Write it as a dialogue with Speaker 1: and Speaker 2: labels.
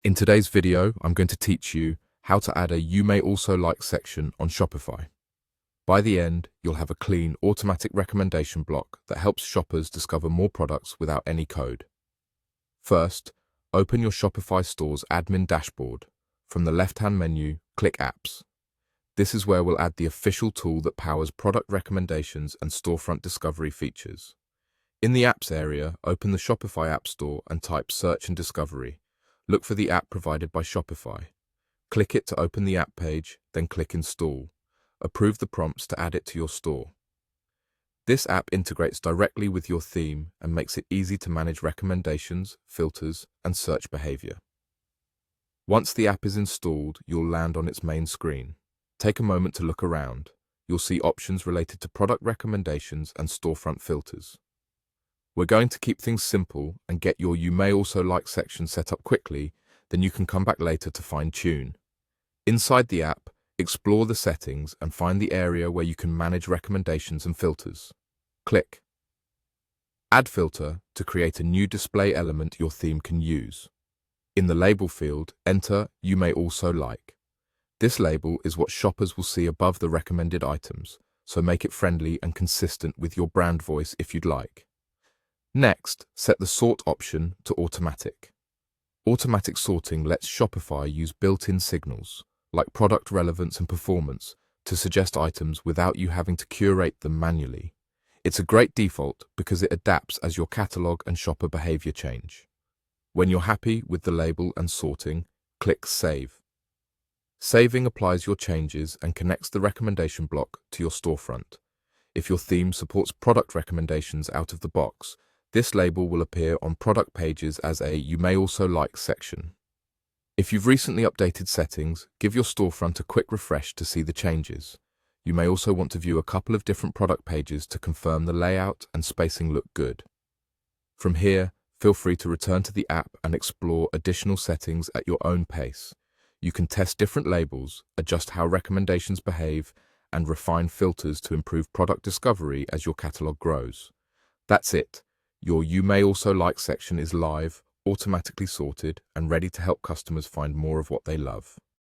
Speaker 1: In today's video, I'm going to teach you how to add a You May Also Like section on Shopify. By the end, you'll have a clean, automatic recommendation block that helps shoppers discover more products without any code. First, open your Shopify store's admin dashboard. From the left-hand menu, click Apps. This is where we'll add the official tool that powers product recommendations and storefront discovery features. In the Apps area, open the Shopify App Store and type Search and Discovery. Look for the app provided by Shopify. Click it to open the app page, then click Install. Approve the prompts to add it to your store. This app integrates directly with your theme and makes it easy to manage recommendations, filters, and search behavior. Once the app is installed, you'll land on its main screen. Take a moment to look around. You'll see options related to product recommendations and storefront filters. We're going to keep things simple and get your You May Also Like section set up quickly, then you can come back later to fine-tune. Inside the app, explore the settings and find the area where you can manage recommendations and filters. Click Add Filter to create a new display element your theme can use. In the label field, enter You May Also Like. This label is what shoppers will see above the recommended items, so make it friendly and consistent with your brand voice if you'd like. Next, set the sort option to automatic. Automatic sorting lets Shopify use built-in signals, like product relevance and performance, to suggest items without you having to curate them manually. It's a great default because it adapts as your catalog and shopper behavior change. When you're happy with the label and sorting, click Save. Saving applies your changes and connects the recommendation block to your storefront. If your theme supports product recommendations out of the box, this label will appear on product pages as a You May Also Like section. If you've recently updated settings, give your storefront a quick refresh to see the changes. You may also want to view a couple of different product pages to confirm the layout and spacing look good. From here, feel free to return to the app and explore additional settings at your own pace. You can test different labels, adjust how recommendations behave, and refine filters to improve product discovery as your catalog grows. That's it. Your You May Also Like section is live, automatically sorted, and ready to help customers find more of what they love.